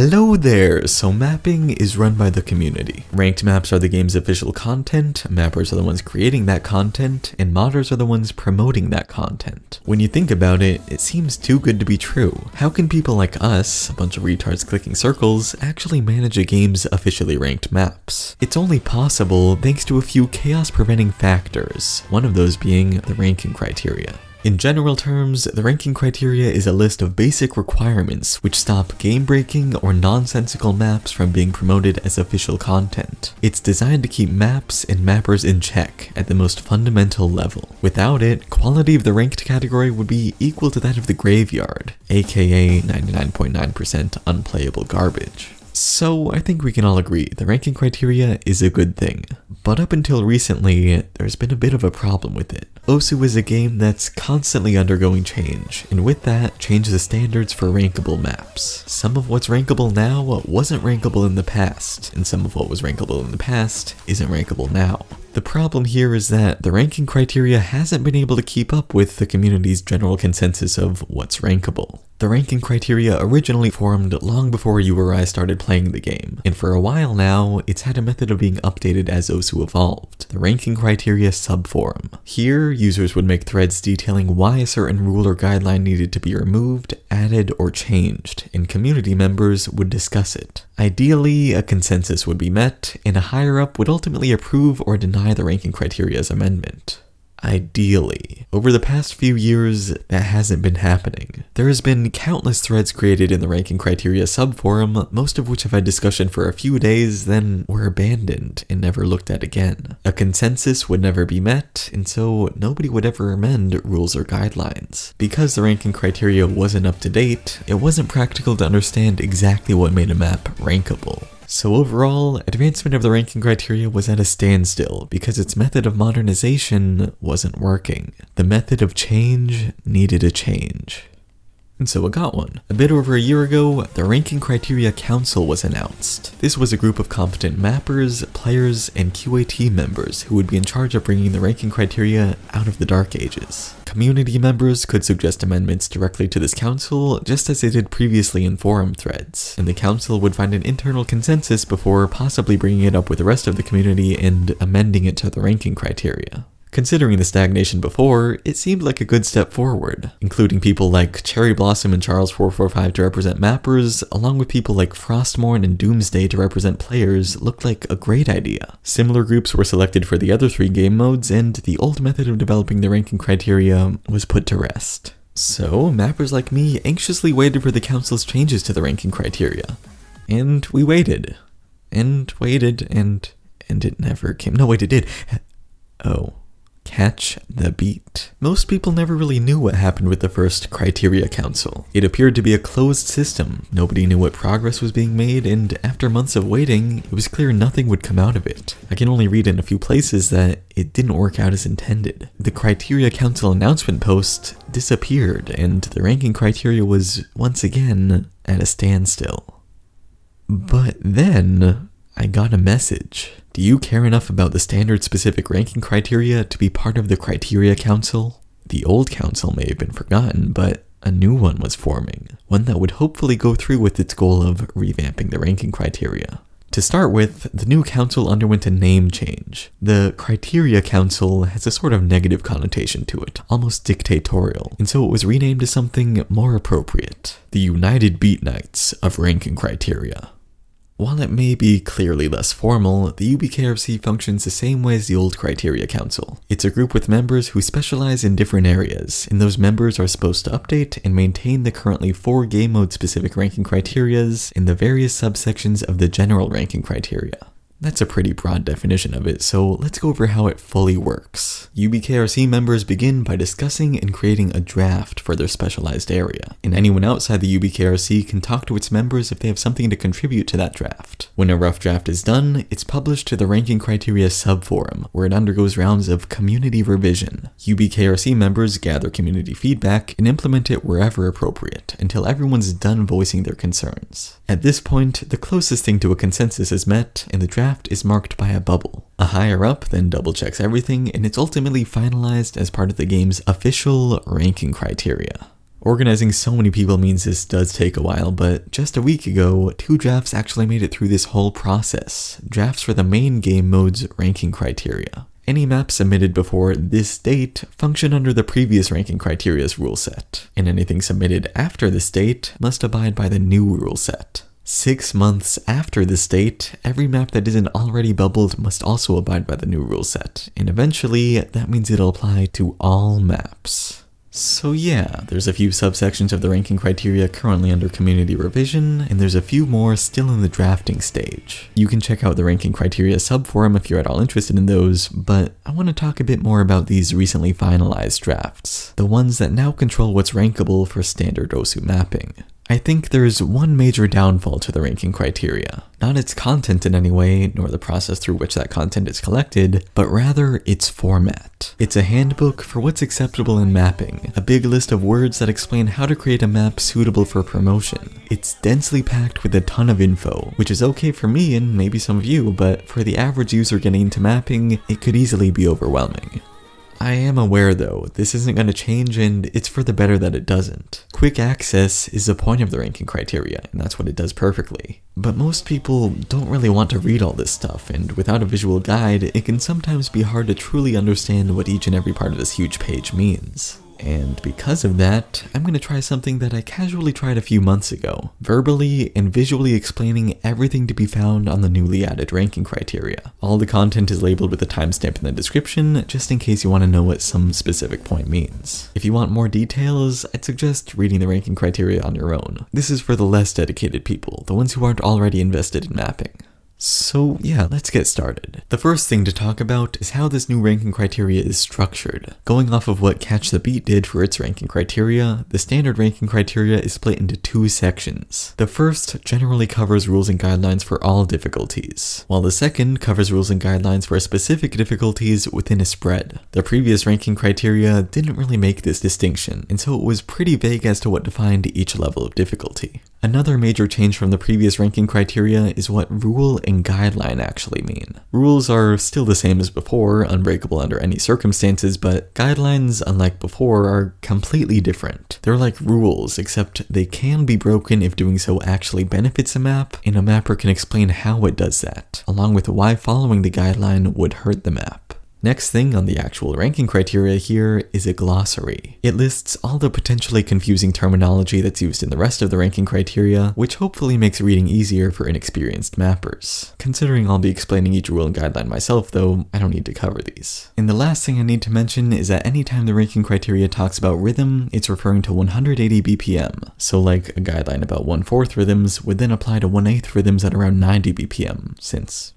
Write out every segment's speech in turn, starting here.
Hello there! So mapping is run by the community. Ranked maps are the game's official content, mappers are the ones creating that content, and modders are the ones promoting that content. When you think about it, it seems too good to be true. How can people like us, a bunch of retards clicking circles, actually manage a game's officially ranked maps? It's only possible thanks to a few chaos-preventing factors, one of those being the ranking criteria. In general terms, the ranking criteria is a list of basic requirements which stop game-breaking or nonsensical maps from being promoted as official content. It's designed to keep maps and mappers in check at the most fundamental level. Without it, quality of the ranked category would be equal to that of the graveyard, aka 99.9% unplayable garbage. So I think we can all agree the ranking criteria is a good thing. But up until recently, there's been a bit of a problem with it. Osu is a game that's constantly undergoing change, and with that, change the standards for rankable maps. Some of what's rankable now wasn't rankable in the past, and some of what was rankable in the past isn't rankable now. The problem here is that the ranking criteria hasn't been able to keep up with the community's general consensus of what's rankable. The ranking criteria originally formed long before you or I started playing the game, and for a while now, it's had a method of being updated as Osu evolved, the ranking criteria subforum. Here, users would make threads detailing why a certain rule or guideline needed to be removed, added, or changed, and community members would discuss it. Ideally, a consensus would be met, and a higher-up would ultimately approve or deny the ranking criteria's amendment. Ideally. Over the past few years, that hasn't been happening. There has been countless threads created in the ranking criteria subforum, most of which have had discussion for a few days, then were abandoned and never looked at again. A consensus would never be met, and so nobody would ever amend rules or guidelines. Because the ranking criteria wasn't up to date, it wasn't practical to understand exactly what made a map rankable. So overall, advancement of the ranking criteria was at a standstill because its method of modernization wasn't working. The method of change needed a change. And so it got one. A bit over a year ago, the Ranking Criteria Council was announced. This was a group of competent mappers, players, and QA members who would be in charge of bringing the ranking criteria out of the dark ages. Community members could suggest amendments directly to this council, just as they did previously in forum threads, and the council would find an internal consensus before possibly bringing it up with the rest of the community and amending it to the ranking criteria. Considering the stagnation before, it seemed like a good step forward, including people like Cherry Blossom and Charles445 to represent mappers, along with people like Frostmourne and Doomsday to represent players, looked like a great idea. Similar groups were selected for the other 3 game modes, and the old method of developing the ranking criteria was put to rest. So, mappers like me anxiously waited for the council's changes to the ranking criteria. And we waited. And waited, and it never came. No, wait, it did. Oh. Catch the beat. Most people never really knew what happened with the first Criteria Council. It appeared to be a closed system. Nobody knew what progress was being made, and after months of waiting, it was clear nothing would come out of it. I can only read in a few places that it didn't work out as intended. The Criteria Council announcement post disappeared, and the ranking criteria was once again at a standstill. But then I got a message. Do you care enough about the standard-specific ranking criteria to be part of the Criteria Council? The old council may have been forgotten, but a new one was forming, one that would hopefully go through with its goal of revamping the ranking criteria. To start with, the new council underwent a name change. The Criteria Council has a sort of negative connotation to it, almost dictatorial, and so it was renamed to something more appropriate. The United Beat Knights of Ranking Criteria. While it may be clearly less formal, the UBKRC functions the same way as the old Criteria Council. It's a group with members who specialize in different areas, and those members are supposed to update and maintain the currently 4 game mode specific ranking criterias in the various subsections of the general ranking criteria. That's a pretty broad definition of it, so let's go over how it fully works. UBKRC members begin by discussing and creating a draft for their specialized area, and anyone outside the UBKRC can talk to its members if they have something to contribute to that draft. When a rough draft is done, it's published to the Ranking Criteria subforum, where it undergoes rounds of community revision. UBKRC members gather community feedback and implement it wherever appropriate, until everyone's done voicing their concerns. At this point, the closest thing to a consensus is met, and the draft is marked by a bubble. A higher up then double checks everything, and it's ultimately finalized as part of the game's official ranking criteria. Organizing so many people means this does take a while, but just a week ago, 2 drafts actually made it through this whole process. Drafts for the main game mode's ranking criteria. Any map submitted before this date function under the previous ranking criteria's rule set, and anything submitted after this date must abide by the new rule set. 6 months after this date, every map that isn't already bubbled must also abide by the new rule set, and eventually that means it'll apply to all maps. So yeah, there's a few subsections of the ranking criteria currently under community revision, and there's a few more still in the drafting stage. You can check out the ranking criteria subforum if you're at all interested in those, but I want to talk a bit more about these recently finalized drafts, the ones that now control what's rankable for standard OSU mapping. I think there's one major downfall to the ranking criteria. Not its content in any way, nor the process through which that content is collected, but rather its format. It's a handbook for what's acceptable in mapping, a big list of words that explain how to create a map suitable for promotion. It's densely packed with a ton of info, which is okay for me and maybe some of you, but for the average user getting into mapping, it could easily be overwhelming. I am aware though, this isn't going to change and it's for the better that it doesn't. Quick access is the point of the ranking criteria, and that's what it does perfectly. But most people don't really want to read all this stuff, and without a visual guide, it can sometimes be hard to truly understand what each and every part of this huge page means. And because of that, I'm going to try something that I casually tried a few months ago, verbally and visually explaining everything to be found on the newly added ranking criteria. All the content is labeled with a timestamp in the description, just in case you want to know what some specific point means. If you want more details, I'd suggest reading the ranking criteria on your own. This is for the less dedicated people, the ones who aren't already invested in mapping. So yeah, let's get started. The first thing to talk about is how this new ranking criteria is structured. Going off of what Catch the Beat did for its ranking criteria, the standard ranking criteria is split into 2 sections. The first generally covers rules and guidelines for all difficulties, while the second covers rules and guidelines for specific difficulties within a spread. The previous ranking criteria didn't really make this distinction, and so it was pretty vague as to what defined each level of difficulty. Another major change from the previous ranking criteria is what rule and guideline actually mean. Rules are still the same as before, unbreakable under any circumstances, but guidelines, unlike before, are completely different. They're like rules, except they can be broken if doing so actually benefits a map, and a mapper can explain how it does that, along with why following the guideline would hurt the map. Next thing on the actual ranking criteria here is a glossary. It lists all the potentially confusing terminology that's used in the rest of the ranking criteria, which hopefully makes reading easier for inexperienced mappers. Considering I'll be explaining each rule and guideline myself though, I don't need to cover these. And the last thing I need to mention is that anytime the ranking criteria talks about rhythm, it's referring to 180 BPM. So like a guideline about 1/4 rhythms would then apply to 1/8 rhythms at around 90 BPM, since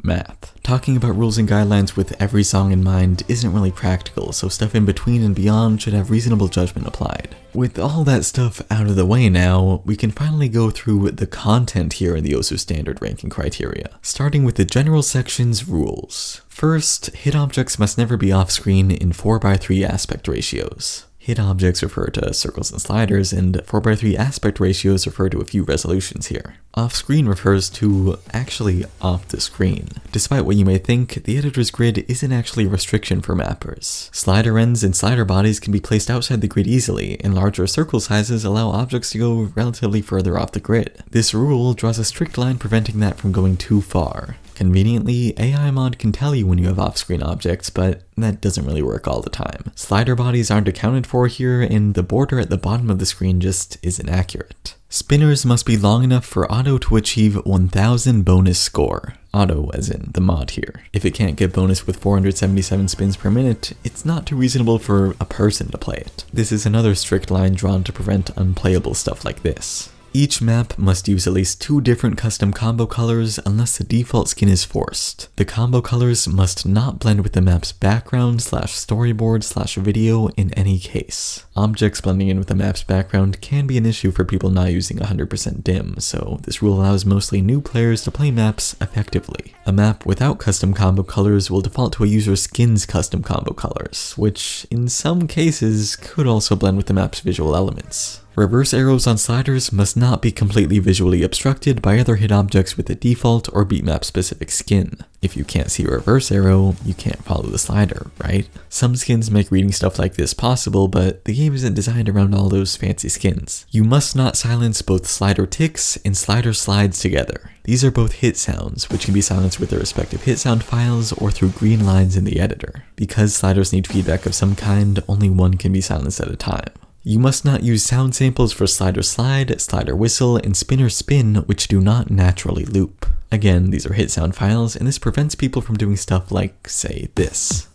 math. Talking about rules and guidelines with every song in mind isn't really practical, so stuff in between and beyond should have reasonable judgment applied. With all that stuff out of the way now, we can finally go through the content here in the OSU standard ranking criteria, starting with the general section's rules. First, hit objects must never be off-screen in 4:3 aspect ratios. Hit objects refer to circles and sliders, and 4:3 aspect ratios refer to a few resolutions here. Off-screen refers to actually off the screen. Despite what you may think, the editor's grid isn't actually a restriction for mappers. Sliderends and slider bodies can be placed outside the grid easily, and larger circle sizes allow objects to go relatively further off the grid. This rule draws a strict line preventing that from going too far. Conveniently, AI mod can tell you when you have off-screen objects, but that doesn't really work all the time. Slider bodies aren't accounted for here, and the border at the bottom of the screen just isn't accurate. Spinners must be long enough for auto to achieve 1000 bonus score. Auto as in the mod here. If it can't get bonus with 477 spins per minute, it's not too reasonable for a person to play it. This is another strict line drawn to prevent unplayable stuff like this. Each map must use at least 2 different custom combo colors unless the default skin is forced. The combo colors must not blend with the map's background/storyboard/video in any case. Objects blending in with the map's background can be an issue for people not using 100% dim, so this rule allows mostly new players to play maps effectively. A map without custom combo colors will default to a user's skin's custom combo colors, which in some cases could also blend with the map's visual elements. Reverse arrows on sliders must not be completely visually obstructed by other hit objects with a default or beatmap-specific skin. If you can't see a reverse arrow, you can't follow the slider, right? Some skins make reading stuff like this possible, but the game isn't designed around all those fancy skins. You must not silence both slider ticks and slider slides together. These are both hit sounds, which can be silenced with their respective hit sound files or through green lines in the editor. Because sliders need feedback of some kind, only one can be silenced at a time. You must not use sound samples for sliderslide, sliderwhistle, and spinnerspin, which do not naturally loop. Again, these are hit sound files, and this prevents people from doing stuff like, say, this.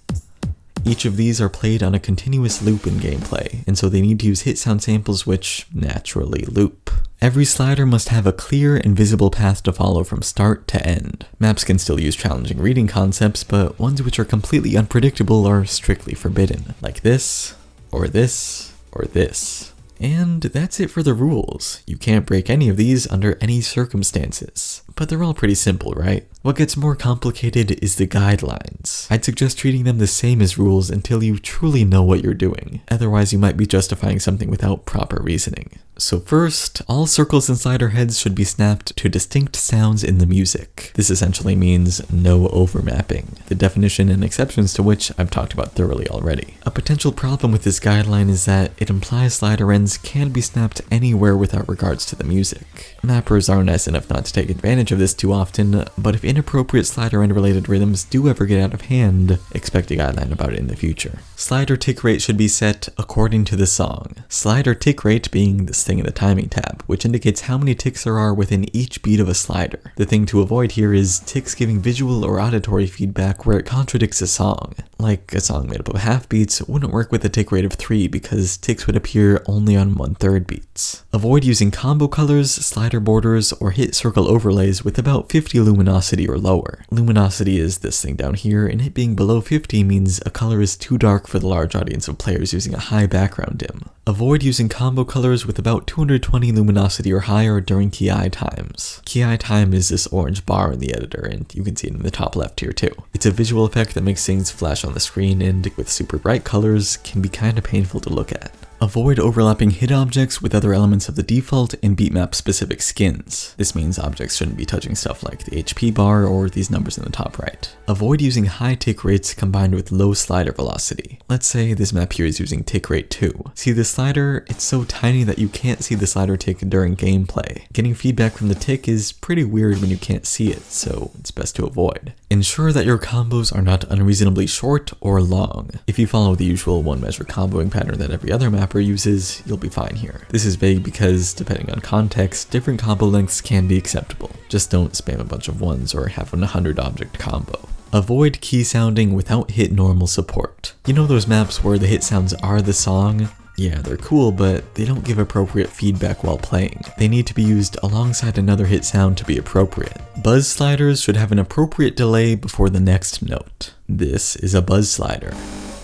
Each of these are played on a continuous loop in gameplay, and so they need to use hit sound samples which naturally loop. Every slider must have a clear and visible path to follow from start to end. Maps can still use challenging reading concepts, but ones which are completely unpredictable are strictly forbidden, like this, or this, or this. And that's it for the rules. You can't break any of these under any circumstances. But they're all pretty simple, right? What gets more complicated is the guidelines. I'd suggest treating them the same as rules until you truly know what you're doing. Otherwise, you might be justifying something without proper reasoning. So first, all circles and slider heads should be snapped to distinct sounds in the music. This essentially means no overmapping, the definition and exceptions to which I've talked about thoroughly already. A potential problem with this guideline is that it implies Sliderends can be snapped anywhere without regards to the music. Mappers are nice enough not to take advantage of this too often, but if inappropriate Sliderend related rhythms do ever get out of hand, expect a guideline about it in the future. Slider tick rate should be set according to the song. Slider tick rate being this thing in the timing tab, which indicates how many ticks there are within each beat of a slider. The thing to avoid here is ticks giving visual or auditory feedback where it contradicts a song. Like a song made up of half beats wouldn't work with a tick rate of 3 because ticks would appear only on 1/3 beats. Avoid using combo colors, slider borders, or hit circle overlays with about 50 luminosity or lower. Luminosity is this thing down here, and it being below 50 means a color is too dark for the large audience of players using a high background dim. Avoid using combo colors with about 220 luminosity or higher during kiai times. Kiai time is this orange bar in the editor, and you can see it in the top left here too. It's a visual effect that makes things flash on the screen, and with super bright colors, can be kinda painful to look at. Avoid overlapping hit objects with other elements of the default and beatmap-specific skins. This means objects shouldn't be touching stuff like the HP bar or these numbers in the top right. Avoid using high tick rates combined with low slider velocity. Let's say this map here is using tick rate 2. See the slider? It's so tiny that you can't see the slider tick during gameplay. Getting feedback from the tick is pretty weird when you can't see it, so it's best to avoid. Ensure that your combos are not unreasonably short or long. If you follow the usual one measure comboing pattern that every other mapper uses, you'll be fine here. This is vague because, depending on context, different combo lengths can be acceptable. Just don't spam a bunch of ones or have an 100 object combo. Avoid keysounding without hitnormal support. You know those maps where the hit sounds are the song? Yeah, they're cool, but they don't give appropriate feedback while playing. They need to be used alongside another hit sound to be appropriate. Buzz sliders should have an appropriate delay before the next note. This is a buzz slider.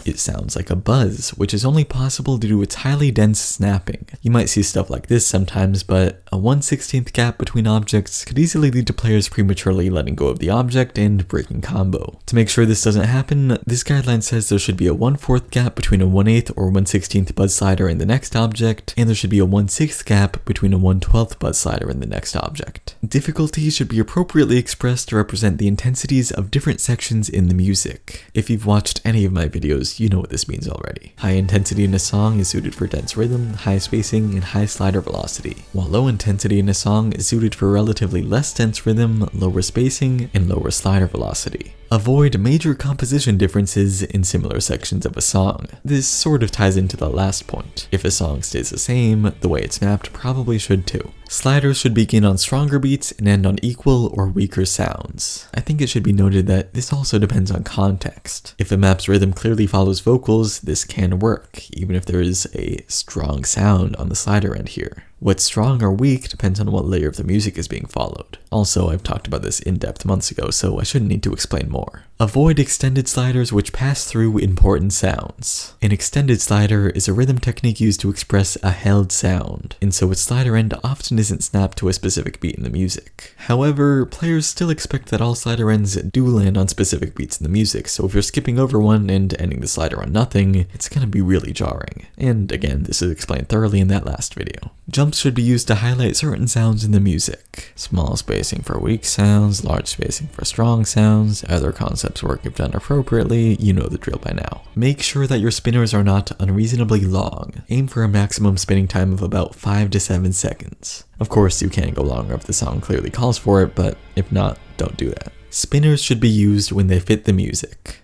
It sounds like a buzz, which is only possible due to its highly dense snapping. You might see stuff like this sometimes, but a 1/16 gap between objects could easily lead to players prematurely letting go of the object and breaking combo. To make sure this doesn't happen, this guideline says there should be a 1/4 gap between a 1/8 or 1/16 buzz slider and the next object, and there should be a 1/6 gap between a 1/12 buzz slider and the next object. Difficulty should be appropriately expressed to represent the intensities of different sections in the music. If you've watched any of my videos, you know what this means already. High intensity in a song is suited for dense rhythm, high spacing, and high slider velocity, while low intensity in a song is suited for relatively less dense rhythm, lower spacing, and lower slider velocity. Avoid major composition differences in similar sections of a song. This sort of ties into the last point. If a song stays the same, the way it's mapped probably should too. Sliders should begin on stronger beats and end on equal or weaker sounds. I think it should be noted that this also depends on context. If a map's rhythm clearly follows vocals, this can work, even if there is a strong sound on the slider end here. What's strong or weak depends on what layer of the music is being followed. Also, I've talked about this in depth months ago, so I shouldn't need to explain more. Avoid extended sliders which pass through important sounds. An extended slider is a rhythm technique used to express a held sound, and so its slider end often isn't snapped to a specific beat in the music. However, players still expect that all slider ends do land on specific beats in the music, so if you're skipping over one and ending the slider on nothing, it's gonna be really jarring. And again, this is explained thoroughly in that last video. Jumps should be used to highlight certain sounds in the music. Small spacing for weak sounds, large spacing for strong sounds, other concepts work if done appropriately, you know the drill by now. Make sure that your spinners are not unreasonably long. Aim for a maximum spinning time of about 5 to 7 seconds. Of course, you can go longer if the song clearly calls for it, but if not, don't do that. Spinners should be used when they fit the music.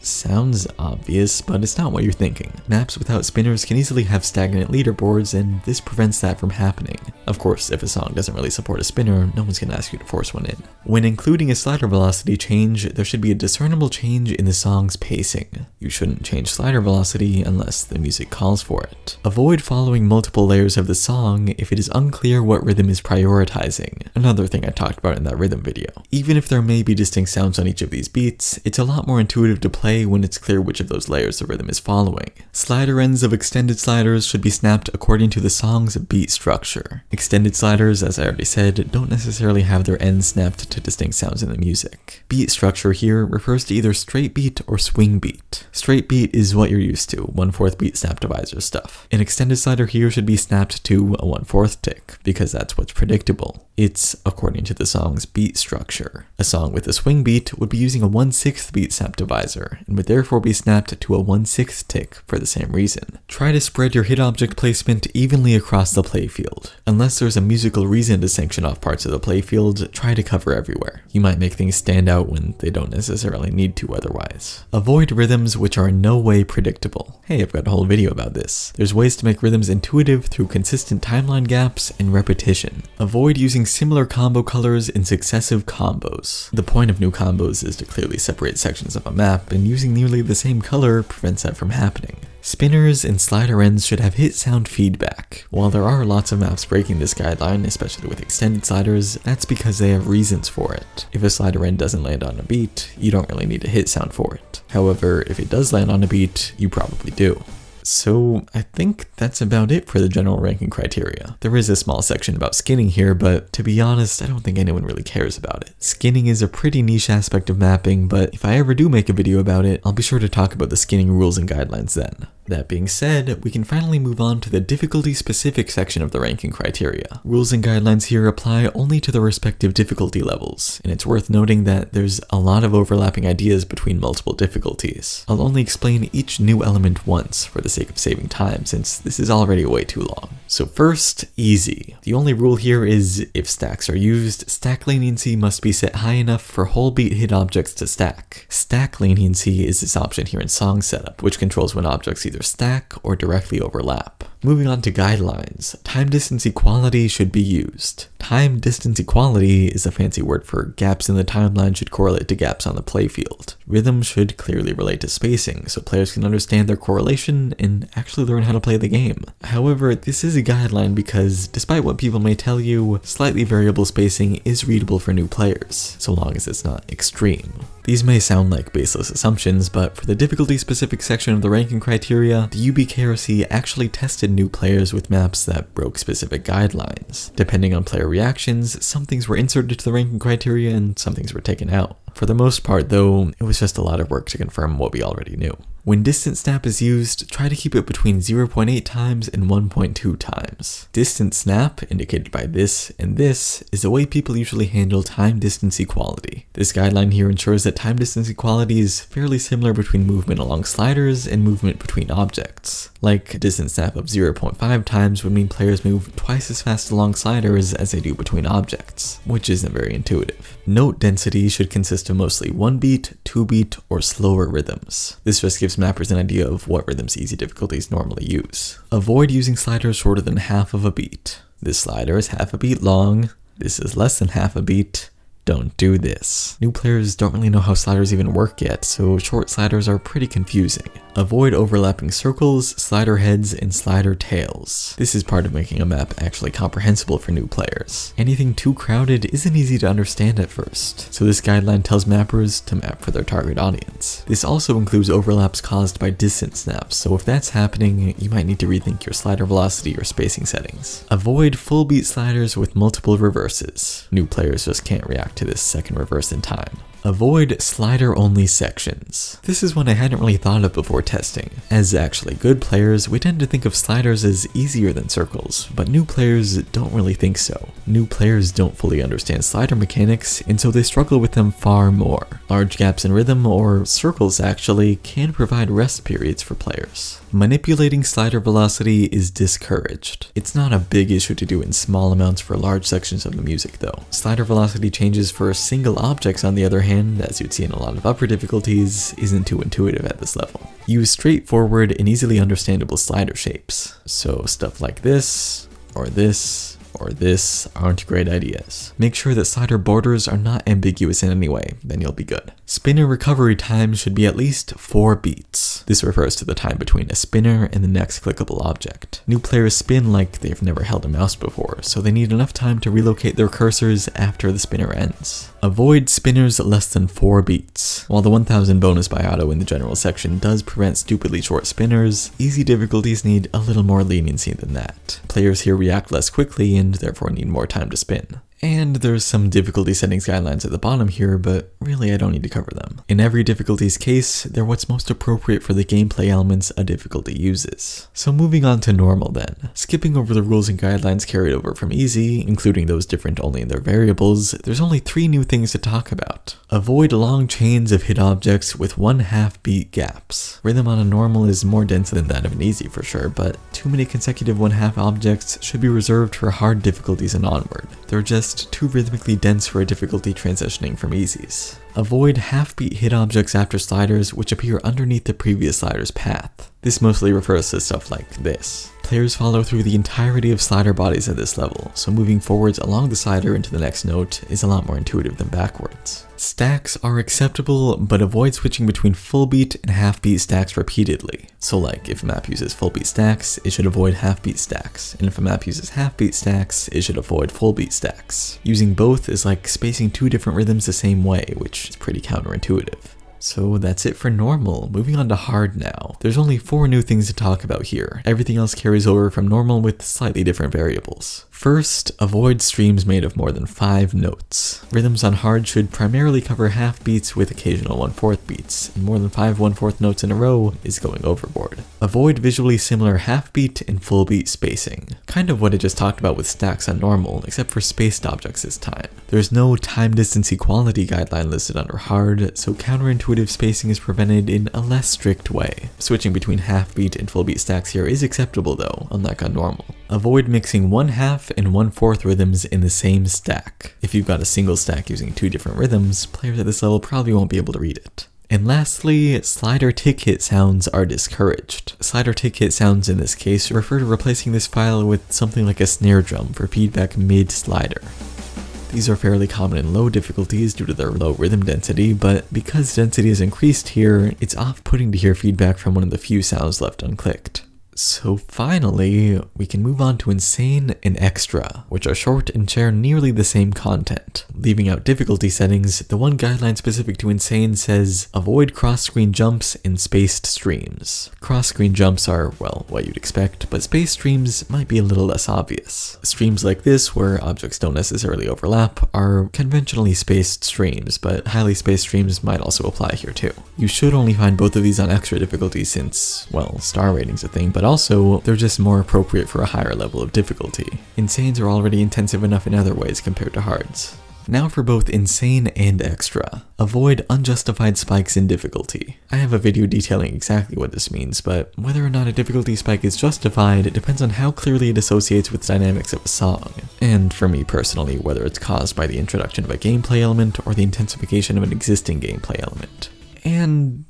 Sounds obvious, but it's not what you're thinking. Maps without spinners can easily have stagnant leaderboards, and this prevents that from happening. Of course, if a song doesn't really support a spinner, no one's gonna ask you to force one in. When including a slider velocity change, there should be a discernible change in the song's pacing. You shouldn't change slider velocity unless the music calls for it. Avoid following multiple layers of the song if it is unclear what rhythm is prioritizing. Another thing I talked about in that rhythm video. Even if there may be distinct sounds on each of these beats, it's a lot more intuitive to play when it's clear which of those layers the rhythm is following. Slider ends of extended sliders should be snapped according to the song's beat structure. Extended sliders, as I already said, don't necessarily have their ends snapped to distinct sounds in the music. Beat structure here refers to either straight beat or swing beat. Straight beat is what you're used to, 1/4 beat snap divisor stuff. An extended slider here should be snapped to a 1/4 tick, because that's what's predictable. It's according to the song's beat structure. A song with a swing beat would be using a 1/6 beat snap divisor, and would therefore be snapped to a 1/6 tick for the same reason. Try to spread your hit object placement evenly across the playfield. Unless there's a musical reason to sanction off parts of the playfield, try to cover everywhere. You might make things stand out when they don't necessarily need to otherwise. Avoid rhythms which are in no way predictable. Hey, I've got a whole video about this. There's ways to make rhythms intuitive through consistent timeline gaps and repetition. Avoid using similar combo colors in successive combos. The point of new combos is to clearly separate sections of a map, and using nearly the same color prevents that from happening. Spinners and slider ends should have hit sound feedback. While there are lots of maps breaking this guideline, especially with extended sliders, that's because they have reasons for it. If a slider end doesn't land on a beat, you don't really need a hit sound for it. However, if it does land on a beat, you probably do. So I think that's about it for the general ranking criteria. There is a small section about skinning here, but to be honest, I don't think anyone really cares about it. Skinning is a pretty niche aspect of mapping, but if I ever do make a video about it, I'll be sure to talk about the skinning rules and guidelines then. That being said, we can finally move on to the difficulty-specific section of the ranking criteria. Rules and guidelines here apply only to the respective difficulty levels, and it's worth noting that there's a lot of overlapping ideas between multiple difficulties. I'll only explain each new element once for the sake of saving time, since this is already way too long. So first, easy. The only rule here is, if stacks are used, stack leniency must be set high enough for whole beat hit objects to stack. Stack leniency is this option here in song setup, which controls when objects either stack or directly overlap. Moving on to guidelines, time distance equality should be used. Time distance equality is a fancy word for gaps in the timeline should correlate to gaps on the playfield. Rhythm should clearly relate to spacing, so players can understand their correlation and actually learn how to play the game. However, this is a guideline because, despite what people may tell you, slightly variable spacing is readable for new players, so long as it's not extreme. These may sound like baseless assumptions, but for the difficulty-specific section of the ranking criteria, the UBKRC actually tested new players with maps that broke specific guidelines. Depending on player reactions, some things were inserted to the ranking criteria and some things were taken out. For the most part though, it was just a lot of work to confirm what we already knew. When distance snap is used, try to keep it between 0.8 times and 1.2 times. Distance snap, indicated by this and this, is the way people usually handle time distance equality. This guideline here ensures that time distance equality is fairly similar between movement along sliders and movement between objects. Like, a distance snap of 0.5 times would mean players move twice as fast along sliders as they do between objects, which isn't very intuitive. Note density should consist of mostly 1 beat, 2 beat, or slower rhythms. This just gives mappers an idea of what rhythms easy difficulties normally use. Avoid using sliders shorter than half of a beat. This slider is half a beat long, this is less than half a beat. Don't do this. New players don't really know how sliders even work yet, so short sliders are pretty confusing. Avoid overlapping circles, slider heads, and slider tails. This is part of making a map actually comprehensible for new players. Anything too crowded isn't easy to understand at first, so this guideline tells mappers to map for their target audience. This also includes overlaps caused by distance snaps, so if that's happening, you might need to rethink your slider velocity or spacing settings. Avoid full beat sliders with multiple reverses. New players just can't react to this second reverse in time. Avoid slider-only sections. This is one I hadn't really thought of before testing. As actually good players, we tend to think of sliders as easier than circles, but new players don't really think so. New players don't fully understand slider mechanics, and so they struggle with them far more. Large gaps in rhythm, or circles actually, can provide rest periods for players. Manipulating slider velocity is discouraged. It's not a big issue to do in small amounts for large sections of the music though. Slider velocity changes for single objects, on the other hand, as you'd see in a lot of upper difficulties, isn't too intuitive at this level. Use straightforward and easily understandable slider shapes. So stuff like this, or this, or this aren't great ideas. Make sure that slider borders are not ambiguous in any way, then you'll be good. Spinner recovery time should be at least 4 beats. This refers to the time between a spinner and the next clickable object. New players spin like they've never held a mouse before, so they need enough time to relocate their cursors after the spinner ends. Avoid spinners less than 4 beats. While the 1000 bonus by auto in the general section does prevent stupidly short spinners, easy difficulties need a little more leniency than that. Players here react less quickly and therefore need more time to spin. And there's some difficulty settings guidelines at the bottom here, but really I don't need to cover them. In every difficulty's case, they're what's most appropriate for the gameplay elements a difficulty uses. So moving on to normal then. Skipping over the rules and guidelines carried over from easy, including those different only in their variables, there's only 3 new things to talk about. Avoid long chains of hit objects with 1/2 beat gaps. Rhythm on a normal is more dense than that of an easy for sure, but too many consecutive 1/2 objects should be reserved for hard difficulties and onward. They're just too rhythmically dense for a difficulty transitioning from easies. Avoid half-beat hit objects after sliders which appear underneath the previous slider's path. This mostly refers to stuff like this. Players follow through the entirety of slider bodies at this level, so moving forwards along the slider into the next note is a lot more intuitive than backwards. Stacks are acceptable, but avoid switching between full beat and half beat stacks repeatedly. So like, if a map uses full beat stacks, it should avoid half beat stacks, and if a map uses half beat stacks, it should avoid full beat stacks. Using both is like spacing 2 different rhythms the same way, which is pretty counterintuitive. So that's it for normal. Moving on to hard now. There's only 4 new things to talk about here. Everything else carries over from normal with slightly different variables. First, avoid streams made of more than 5 notes. Rhythms on hard should primarily cover half beats with occasional 1/4 beats, and more than 5 1/4 notes in a row is going overboard. Avoid visually similar half beat and full beat spacing. Kind of what I just talked about with stacks on normal, except for spaced objects this time. There's no time distance equality guideline listed under hard, so counterintuitive spacing is prevented in a less strict way. Switching between half beat and full beat stacks here is acceptable though, unlike on normal. Avoid mixing 1/2 and 1/4 rhythms in the same stack. If you've got a single stack using 2 different rhythms, players at this level probably won't be able to read it. And lastly, slider tick hit sounds are discouraged. Slider tick hit sounds in this case refer to replacing this file with something like a snare drum for feedback mid-slider. These are fairly common in low difficulties due to their low rhythm density, but because density is increased here, it's off-putting to hear feedback from one of the few sounds left unclicked. So finally, we can move on to Insane and Extra, which are short and share nearly the same content. Leaving out difficulty settings, the one guideline specific to Insane says, avoid cross-screen jumps and spaced streams. Cross-screen jumps are, well, what you'd expect, but spaced streams might be a little less obvious. Streams like this, where objects don't necessarily overlap, are conventionally spaced streams, but highly spaced streams might also apply here too. You should only find both of these on extra difficulty since, well, star rating's a thing, but also, they're just more appropriate for a higher level of difficulty. Insanes are already intensive enough in other ways compared to hards. Now for both Insane and Extra. Avoid unjustified spikes in difficulty. I have a video detailing exactly what this means, but whether or not a difficulty spike is justified depends on how clearly it associates with dynamics of a song. And for me personally, whether it's caused by the introduction of a gameplay element or the intensification of an existing gameplay element. And,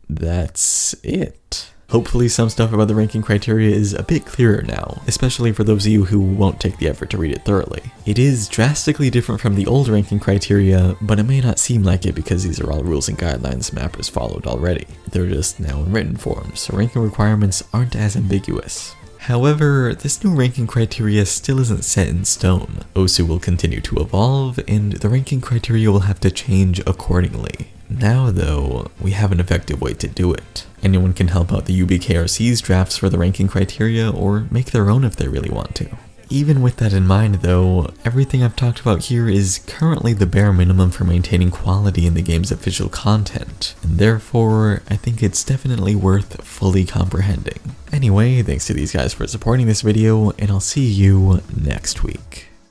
that's it. Hopefully some stuff about the ranking criteria is a bit clearer now, especially for those of you who won't take the effort to read it thoroughly. It is drastically different from the old ranking criteria, but it may not seem like it because these are all rules and guidelines mappers followed already. They're just now in written form, so ranking requirements aren't as ambiguous. However, this new ranking criteria still isn't set in stone. OSU will continue to evolve, and the ranking criteria will have to change accordingly. Now though, we have an effective way to do it. Anyone can help out the UBKRC's drafts for the ranking criteria, or make their own if they really want to. Even with that in mind though, everything I've talked about here is currently the bare minimum for maintaining quality in the game's official content, and therefore, I think it's definitely worth fully comprehending. Anyway, thanks to these guys for supporting this video, and I'll see you next week.